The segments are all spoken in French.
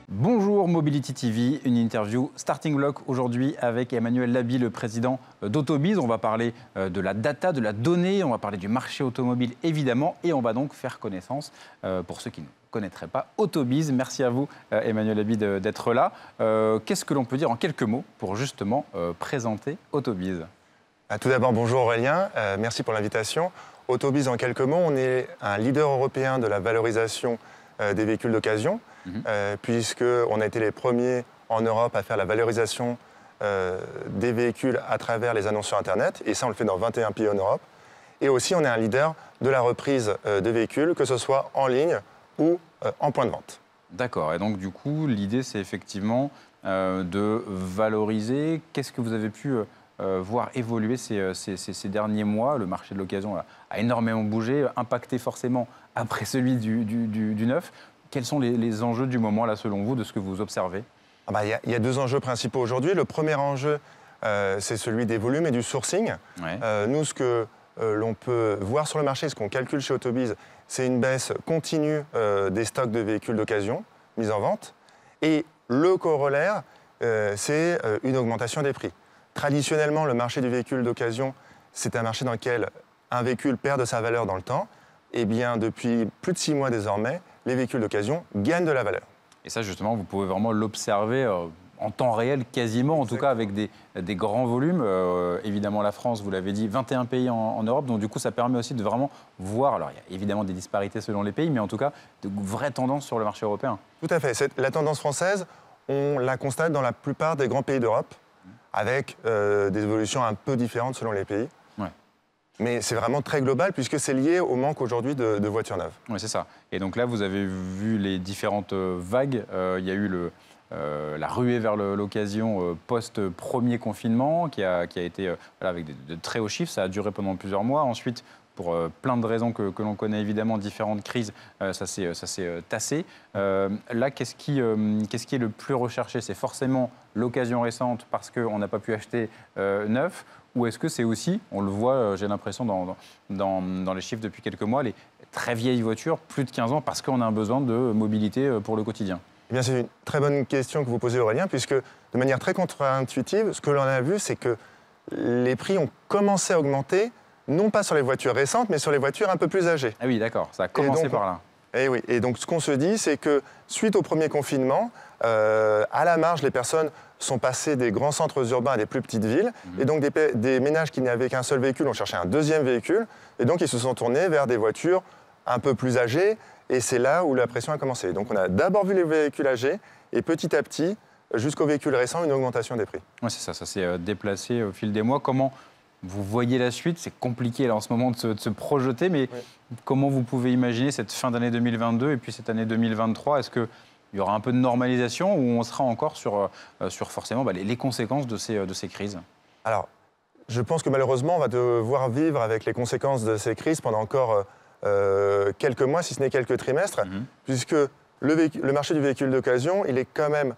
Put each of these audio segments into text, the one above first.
Bonjour Mobility TV, une interview Starting Block aujourd'hui avec Emmanuel Laby, le président d'Autobiz. On va parler de la data, de la donnée, on va parler du marché automobile évidemment et on va donc faire connaissance, pour ceux qui ne connaîtraient pas, Autobiz. Merci à vous Emmanuel Laby d'être là. Qu'est-ce que l'on peut dire en quelques mots pour justement présenter Autobiz? Tout d'abord, bonjour Aurélien, merci pour l'invitation. Autobiz, en quelques mots, on est un leader européen de la valorisation des véhicules d'occasion, puisqu'on a été les premiers en Europe à faire la valorisation des véhicules à travers les annonces sur Internet, et ça on le fait dans 21 pays en Europe. Et aussi on est un leader de la reprise de véhicules, que ce soit en ligne ou en point de vente. D'accord, et donc du coup l'idée c'est effectivement de valoriser. Qu'est-ce que vous avez pu voir évoluer ces derniers mois? Le marché de l'occasion a énormément bougé, impacté forcément après celui du neuf. Quels sont les enjeux du moment, là, selon vous, de ce que vous observez? Il y a deux enjeux principaux aujourd'hui. Le premier enjeu, c'est celui des volumes et du sourcing. Ouais. Nous, ce que l'on peut voir sur le marché, ce qu'on calcule chez Autobiz, c'est une baisse continue des stocks de véhicules d'occasion mis en vente. Et le corollaire, c'est une augmentation des prix. Traditionnellement, le marché du véhicule d'occasion, c'est un marché dans lequel un véhicule perd de sa valeur dans le temps. Eh bien, depuis plus de 6 mois désormais, les véhicules d'occasion gagnent de la valeur. Et ça, justement, vous pouvez vraiment l'observer en temps réel, quasiment, en tout cas avec des grands volumes. Évidemment, la France, vous l'avez dit, 21 pays en Europe. Donc, du coup, ça permet aussi de vraiment voir, alors il y a évidemment des disparités selon les pays, mais en tout cas, de vraies tendances sur le marché européen. Tout à fait. La tendance française, on la constate dans la plupart des grands pays d'Europe, avec des évolutions un peu différentes selon les pays. Mais c'est vraiment très global puisque c'est lié au manque aujourd'hui de voitures neuves. Oui, c'est ça. Et donc là, vous avez vu les différentes vagues. Il y a eu la ruée vers l'occasion post-premier confinement qui a été avec de très hauts chiffres. Ça a duré pendant plusieurs mois. Ensuite, pour plein de raisons que l'on connaît évidemment, différentes crises, ça s'est tassé. Là, qu'est-ce qui est le plus recherché? C'est forcément l'occasion récente parce qu'on n'a pas pu acheter neuf? Ou est-ce que c'est aussi, on le voit, j'ai l'impression dans les chiffres depuis quelques mois, les très vieilles voitures, plus de 15 ans, parce qu'on a un besoin de mobilité pour le quotidien? Eh bien, c'est une très bonne question que vous posez, Aurélien, puisque de manière très contre-intuitive, ce que l'on a vu, c'est que les prix ont commencé à augmenter, non pas sur les voitures récentes, mais sur les voitures un peu plus âgées. Ah oui, d'accord, ça a commencé par là. Eh oui, et donc ce qu'on se dit, c'est que suite au premier confinement, à la marge, les personnes sont passées des grands centres urbains à des plus petites villes, et donc des ménages qui n'avaient qu'un seul véhicule ont cherché un deuxième véhicule, et donc ils se sont tournés vers des voitures un peu plus âgées, et c'est là où la pression a commencé. Donc on a d'abord vu les véhicules âgés, et petit à petit, jusqu'aux véhicules récents, une augmentation des prix. Oui, c'est ça, ça s'est déplacé au fil des mois. Comment vous voyez la suite? C'est compliqué là en ce moment de se projeter, mais comment vous pouvez imaginer cette fin d'année 2022 et puis cette année 2023? Est-ce qu'il y aura un peu de normalisation ou on sera encore sur forcément les conséquences de ces crises? Alors, je pense que malheureusement, on va devoir vivre avec les conséquences de ces crises pendant encore quelques mois, si ce n'est quelques trimestres, puisque le marché du véhicule d'occasion, il est quand même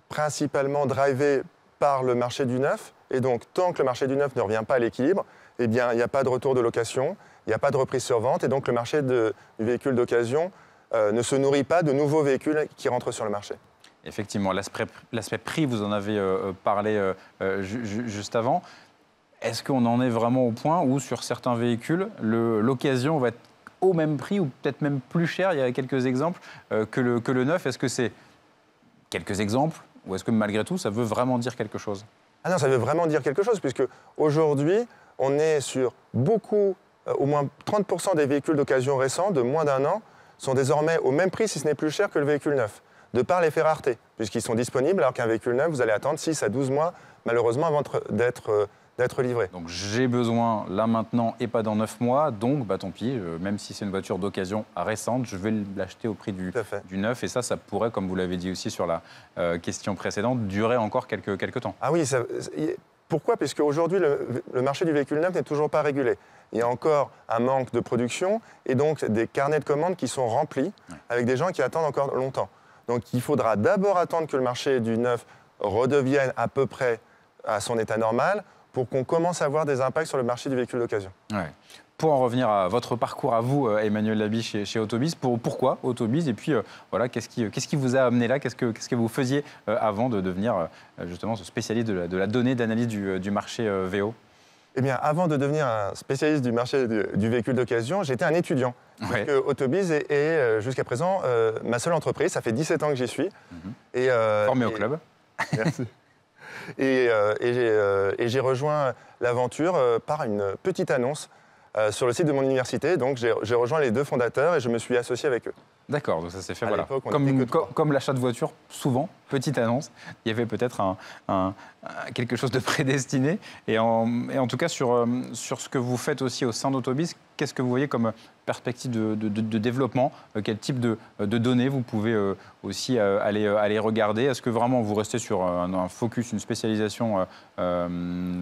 principalement drivé par le marché du neuf. Et donc, tant que le marché du neuf ne revient pas à l'équilibre, eh bien, il n'y a pas de retour de location, il n'y a pas de reprise sur vente, et donc le marché du véhicule d'occasion ne se nourrit pas de nouveaux véhicules qui rentrent sur le marché. Effectivement, l'aspect prix, vous en avez parlé juste avant. Est-ce qu'on en est vraiment au point où, sur certains véhicules, l'occasion va être au même prix ou peut-être même plus cher? Il y a quelques exemples que le neuf. Est-ce que c'est quelques exemples ou est-ce que malgré tout, ça veut vraiment dire quelque chose? Ah non, ça veut vraiment dire quelque chose, puisque aujourd'hui, on est sur beaucoup, au moins 30% des véhicules d'occasion récents, de moins d'un an, sont désormais au même prix, si ce n'est plus cher que le véhicule neuf, de par l'effet rareté, puisqu'ils sont disponibles, alors qu'un véhicule neuf, vous allez attendre 6 à 12 mois, malheureusement, avant d'être livré. Donc j'ai besoin là maintenant et pas dans 9 mois, donc tant pis, même si c'est une voiture d'occasion récente, je vais l'acheter au prix du neuf. Et ça pourrait, comme vous l'avez dit aussi sur la question précédente, durer encore quelques temps. Ah oui, pourquoi? Puisque aujourd'hui, le marché du véhicule neuf n'est toujours pas régulé. Il y a encore un manque de production et donc des carnets de commandes qui sont remplis avec des gens qui attendent encore longtemps. Donc il faudra d'abord attendre que le marché du neuf redevienne à peu près à son état normal pour qu'on commence à avoir des impacts sur le marché du véhicule d'occasion. Ouais. pour en revenir à votre parcours à vous, Emmanuel Laby, chez Autobiz, pourquoi Autobiz? Et puis, voilà, qu'est-ce qui vous a amené là? Qu'est-ce que vous faisiez avant de devenir justement ce spécialiste de la donnée, d'analyse du marché VO? Eh bien, avant de devenir un spécialiste du marché du véhicule d'occasion, j'étais un étudiant. Ouais. Parce que Autobiz est jusqu'à présent ma seule entreprise. Ça fait 17 ans que j'y suis. Formé au club. Merci. Et j'ai rejoint l'aventure par une petite annonce sur le site de mon université. Donc j'ai rejoint les deux fondateurs et je me suis associé avec eux. D'accord, donc ça s'est fait, À voilà. l'époque, on était que trois. Comme l'achat de voiture, souvent, petite annonce, il y avait peut-être quelque chose de prédestiné. Et en tout cas, sur ce que vous faites aussi au sein d'Autobiz, qu'est-ce que vous voyez comme perspective de développement? Quel type de données vous pouvez aussi aller regarder? Est-ce que vraiment vous restez sur un focus, une spécialisation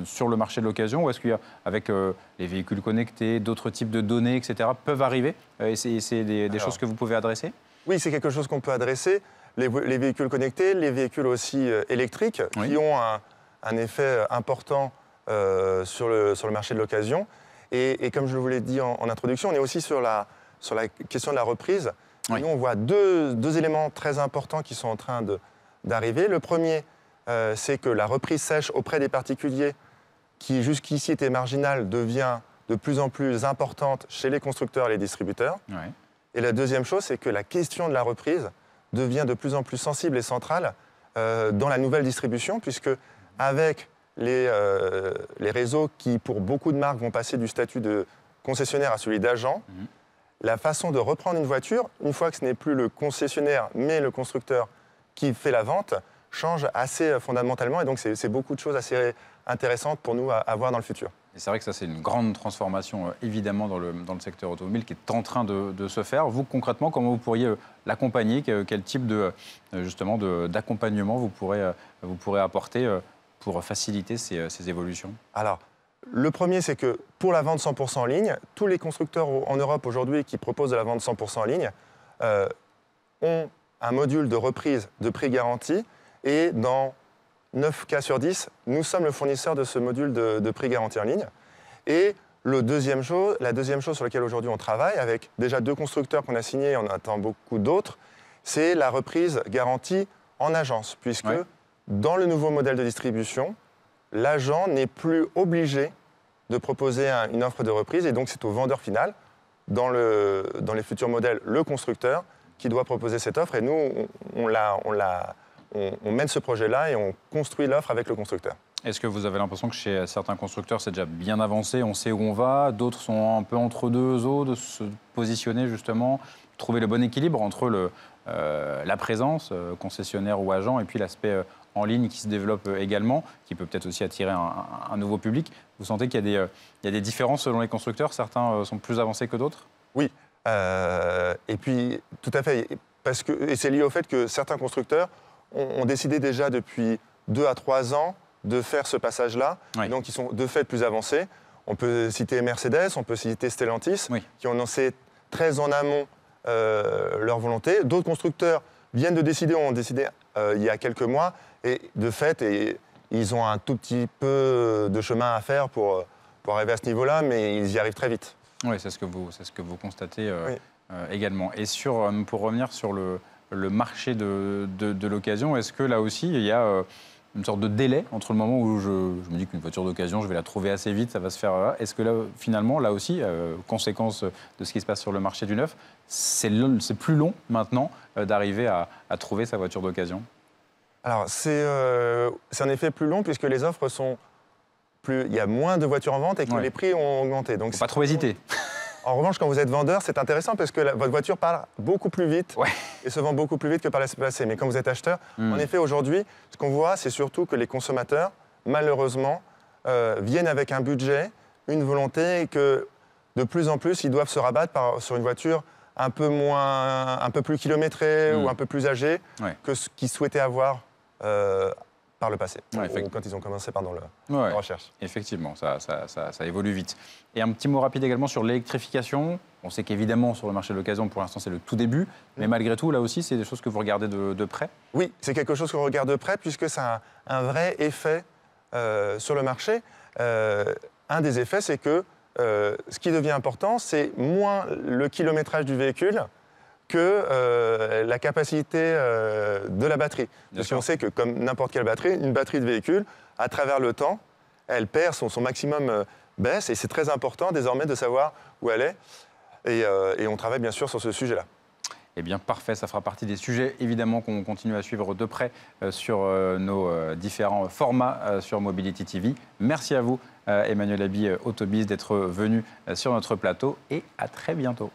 sur le marché de l'occasion? Ou est-ce qu'il y a, avec les véhicules connectés, d'autres types de données, etc., peuvent arriver? Et c'est des choses que vous pouvez adresser? Oui, c'est quelque chose qu'on peut adresser. Les véhicules connectés, les véhicules aussi électriques, Oui. qui ont un effet important sur le marché de l'occasion. Et comme je vous l'ai dit en introduction, on est aussi sur la question de la reprise. Oui. Nous, on voit deux éléments très importants qui sont en train d'arriver. Le premier, c'est que la reprise sèche auprès des particuliers, qui jusqu'ici était marginale, devient de plus en plus importante chez les constructeurs et les distributeurs. Oui. Et la deuxième chose, c'est que la question de la reprise devient de plus en plus sensible et centrale dans la nouvelle distribution, puisque avec les réseaux qui, pour beaucoup de marques, vont passer du statut de concessionnaire à celui d'agent, la façon de reprendre une voiture, une fois que ce n'est plus le concessionnaire, mais le constructeur qui fait la vente, change assez fondamentalement. Et donc, c'est beaucoup de choses assez intéressantes pour nous à voir dans le futur. Et c'est vrai que ça, c'est une grande transformation, évidemment, dans le secteur automobile qui est en train de se faire. Vous, concrètement, comment vous pourriez l'accompagner? Quel type d'accompagnement vous pourrez apporter pour faciliter ces évolutions? Alors, le premier, c'est que pour la vente 100% en ligne, tous les constructeurs en Europe aujourd'hui qui proposent de la vente 100% en ligne ont un module de reprise de prix garanti. Et dans 9 cas sur 10, nous sommes le fournisseur de ce module de prix garanti en ligne. Et la deuxième chose sur laquelle aujourd'hui on travaille, avec déjà 2 constructeurs qu'on a signés, et on attend beaucoup d'autres, c'est la reprise garantie en agence, puisque dans le nouveau modèle de distribution, l'agent n'est plus obligé de proposer une offre de reprise, et donc c'est au vendeur final, dans les futurs modèles, le constructeur, qui doit proposer cette offre, et nous, on mène ce projet-là et on construit l'offre avec le constructeur. Est-ce que vous avez l'impression que chez certains constructeurs, c'est déjà bien avancé, on sait où on va, d'autres sont un peu entre deux eaux, de se positionner justement, trouver le bon équilibre entre la présence, concessionnaire ou agent, et puis l'aspect en ligne qui se développe également, qui peut peut-être aussi attirer un nouveau public? Vous sentez qu'il y a des différences selon les constructeurs? Certains sont plus avancés que d'autres? Oui, et puis tout à fait, et c'est lié au fait que certains constructeurs ont décidé déjà depuis 2 à 3 ans de faire ce passage-là. Oui. Donc, ils sont de fait plus avancés. On peut citer Mercedes, on peut citer Stellantis, qui ont lancé très en amont leur volonté. D'autres constructeurs viennent de décider, ont décidé il y a quelques mois, et de fait, ils ont un tout petit peu de chemin à faire pour arriver à ce niveau-là, mais ils y arrivent très vite. Oui, c'est ce que vous constatez également. Et pour revenir sur le marché de l'occasion, est-ce que là aussi, il y a une sorte de délai entre le moment où je me dis qu'une voiture d'occasion, je vais la trouver assez vite, ça va se faire... Est-ce que là, finalement, là aussi, conséquence de ce qui se passe sur le marché du neuf, c'est plus long maintenant d'arriver à trouver sa voiture d'occasion? Alors, c'est en effet plus long puisque les offres sont plus... Il y a moins de voitures en vente et que les prix ont augmenté. Donc, faut pas trop hésiter. En revanche, quand vous êtes vendeur, c'est intéressant parce que votre voiture part beaucoup plus vite et se vend beaucoup plus vite que par le passé. Mais quand vous êtes acheteur, en effet, aujourd'hui, ce qu'on voit, c'est surtout que les consommateurs, malheureusement, viennent avec un budget, une volonté, et que de plus en plus, ils doivent se rabattre sur une voiture un peu plus kilométrée ou un peu plus âgée que ce qu'ils souhaitaient avoir par le passé, ou quand ils ont commencé la recherche. Effectivement, ça évolue vite. Et un petit mot rapide également sur l'électrification. On sait qu'évidemment, sur le marché de l'occasion, pour l'instant, c'est le tout début. Mais malgré tout, là aussi, c'est des choses que vous regardez de près? Oui, c'est quelque chose qu'on regarde de près, puisque ça a un vrai effet sur le marché. Un des effets, c'est que ce qui devient important, c'est moins le kilométrage du véhicule que la capacité de la batterie. Parce qu'on sait que, comme n'importe quelle batterie, une batterie de véhicule, à travers le temps, elle perd son maximum baisse, et c'est très important désormais de savoir où elle est. Et on travaille bien sûr sur ce sujet-là. Eh bien, parfait, ça fera partie des sujets, évidemment, qu'on continue à suivre de près sur nos différents formats sur Mobility TV. Merci à vous, Emmanuel Haby, Autobiz, d'être venu sur notre plateau, et à très bientôt.